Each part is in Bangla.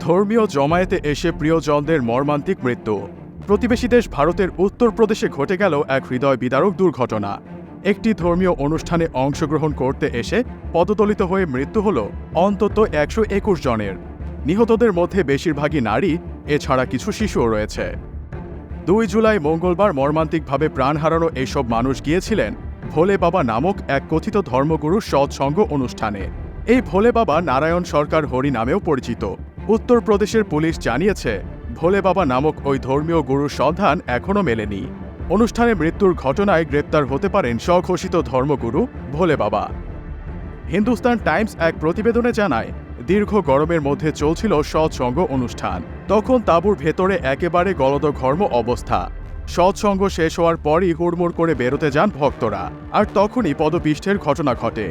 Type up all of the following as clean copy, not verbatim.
ধর্মীয় জমায়েতে এসে প্রিয়জনদের মর্মান্তিক মৃত্যু। প্রতিবেশী দেশ ভারতের উত্তরপ্রদেশে ঘটে গেল এক হৃদয় বিদারক দুর্ঘটনা। একটি ধর্মীয় অনুষ্ঠানে অংশগ্রহণ করতে এসে পদদলিত হয়ে মৃত্যু হল অন্তত ১২১ জনের। নিহতদের মধ্যে বেশিরভাগই নারী, এছাড়া কিছু শিশুও রয়েছে। ২ জুলাই মঙ্গলবার মর্মান্তিকভাবে প্রাণ হারানো এইসব মানুষ গিয়েছিলেন ভোলে বাবা নামক এক কথিত ধর্মগুরুর সৎসঙ্গ অনুষ্ঠানে। এই ভোলে বাবা নারায়ণ সরকার হরি নামেও পরিচিত। উত্তরপ্রদেশের পুলিশ জানিয়েছে, ভোলে বাবা নামক ওই ধর্মীয় গুরুর সন্ধান এখনও মেলেনি। অনুষ্ঠানে মৃত্যুর ঘটনায় গ্রেপ্তার হতে পারেন স্বঘোষিত ধর্মগুরু ভোলে বাবা। হিন্দুস্তান টাইমস এক প্রতিবেদনে জানায়, দীর্ঘ গরমের মধ্যে চলছিল সৎসঙ্গ অনুষ্ঠান। তখন তাঁবুর ভেতরে একেবারে গলদঘর্ম অবস্থা। সৎসঙ্গ শেষ হওয়ার পরই হুড়মুড় করে বেরোতে যান ভক্তরা, আর তখনই পদপিষ্টের ঘটনা ঘটে।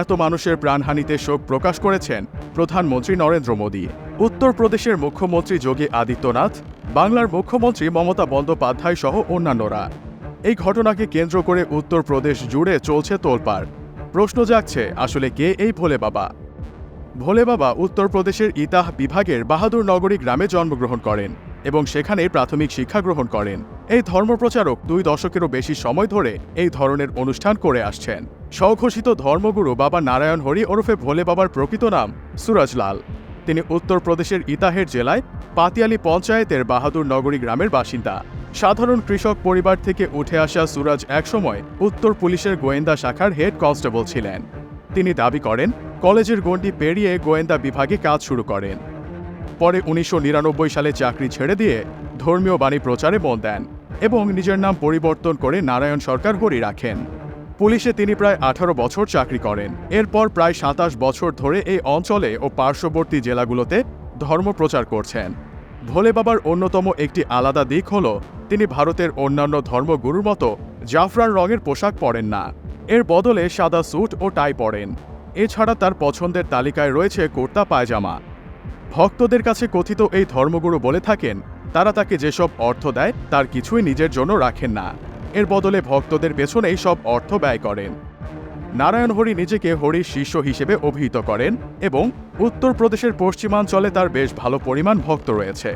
এত মানুষের প্রাণহানিতে শোক প্রকাশ করেছেন প্রধানমন্ত্রী নরেন্দ্র মোদী, উত্তরপ্রদেশের মুখ্যমন্ত্রী যোগী আদিত্যনাথ, বাংলার মুখ্যমন্ত্রী মমতা বন্দ্যোপাধ্যায় সহ অন্যান্যরা। এই ঘটনাকে কেন্দ্র করে উত্তরপ্রদেশ জুড়ে চলছে তোলপাড়। প্রশ্ন জাগছে, আসলে কে এই ভোলে বাবা? ভোলে বাবা উত্তরপ্রদেশের ইতাহ বিভাগের বাহাদুরনগরী গ্রামে জন্মগ্রহণ করেন এবং সেখানেই প্রাথমিক শিক্ষা গ্রহণ করেন। এই ধর্মপ্রচারক 2 দশকেরও বেশি সময় ধরে এই ধরনের অনুষ্ঠান করে আসছেন। স্বঘোষিত ধর্মগুরু বাবা নারায়ণ হরি ওরফে ভোলে বাবার প্রকৃত নাম সুরজলাল। তিনি উত্তরপ্রদেশের ইতাহের জেলায় পাতিয়ালি পঞ্চায়েতের বাহাদুরনগরী গ্রামের বাসিন্দা। সাধারণ কৃষক পরিবার থেকে উঠে আসা সুরজ একসময় উত্তর পুলিশের গোয়েন্দা শাখার হেড কনস্টেবল ছিলেন। তিনি দাবি করেন, কলেজের গণ্ডি পেরিয়ে গোয়েন্দা বিভাগে কাজ শুরু করেন। পরে 1999 সালে চাকরি ছেড়ে দিয়ে ধর্মীয় বাণী প্রচারে মন দেন এবং নিজের নাম পরিবর্তন করে নারায়ণ সরকার হরি রাখেন। পুলিশে তিনি প্রায় 18 বছর চাকরি করেন। এরপর প্রায় 27 বছর ধরে এই অঞ্চলে ও পার্শ্ববর্তী জেলাগুলোতে ধর্ম প্রচার করছেন। ভোলে বাবার অন্যতম একটি আলাদা দিক হল, তিনি ভারতের অন্যান্য ধর্মগুরুর মতো জাফরান রঙের পোশাক পরেন না। এর বদলে সাদা স্যুট ও টাই পরেন। এছাড়া তার পছন্দের তালিকায় রয়েছে কুর্তা পায়জামা। ভক্তদের কাছে কথিত এই ধর্মগুরু বলে থাকেন, তারা তাকে যেসব অর্থ দেয় তার কিছুই নিজের জন্য রাখেন না। এর বদলে ভক্তদের পেছনেই সব অর্থ ব্যয় করেন। নারায়ণ হরি নিজেকে হরির শিষ্য হিসেবে অভিহিত করেন এবং উত্তরপ্রদেশের পশ্চিমাঞ্চলে তার বেশ ভালো পরিমাণ ভক্ত রয়েছে।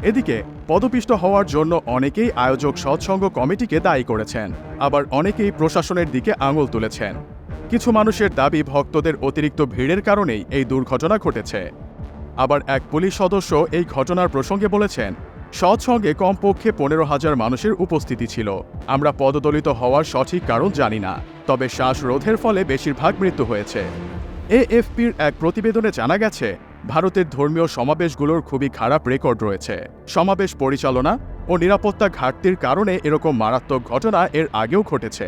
এদিকে পদপিষ্ট হওয়ার জন্য অনেকেই আয়োজক সৎসঙ্গ কমিটিকে দায়ী করেছেন, আবার অনেকেই প্রশাসনের দিকে আঙুল তুলেছেন। কিছু মানুষের দাবি, ভক্তদের অতিরিক্ত ভিড়ের কারণেই এই দুর্ঘটনা ঘটেছে। আবার এক পুলিশ সদস্য এই ঘটনার প্রসঙ্গে বলেছেন, সৎসঙ্গে কমপক্ষে 15,000 মানুষের উপস্থিতি ছিল। আমরা পদদলিত হওয়ার সঠিক কারণ জানি না, তবে শ্বাসরোধের ফলে বেশিরভাগ মৃত্যু হয়েছে। এএফপির এক প্রতিবেদনে জানা গেছে, ভারতের ধর্মীয় সমাবেশগুলোর খুবই খারাপ রেকর্ড রয়েছে। সমাবেশ পরিচালনা ও নিরাপত্তা ঘাটতির কারণে এরকম মারাত্মক ঘটনা এর আগেও ঘটেছে।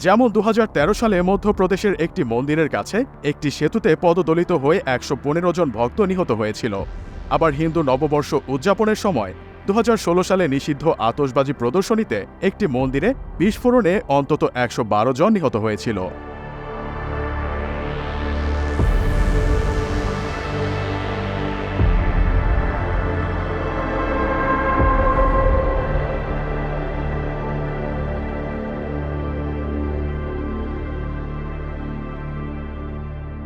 যেমন 2013 সালে মধ্যপ্রদেশের একটি মন্দিরের কাছে একটি সেতুতে পদদলিত হয়ে 115 জন ভক্ত নিহত হয়েছিল। আবার হিন্দু নববর্ষ উদযাপনের সময় 2016 সালে নিষিদ্ধ আতশবাজি প্রদর্শনীতে একটি মন্দিরে বিস্ফোরণে অন্তত 112 জন নিহত হয়েছিল।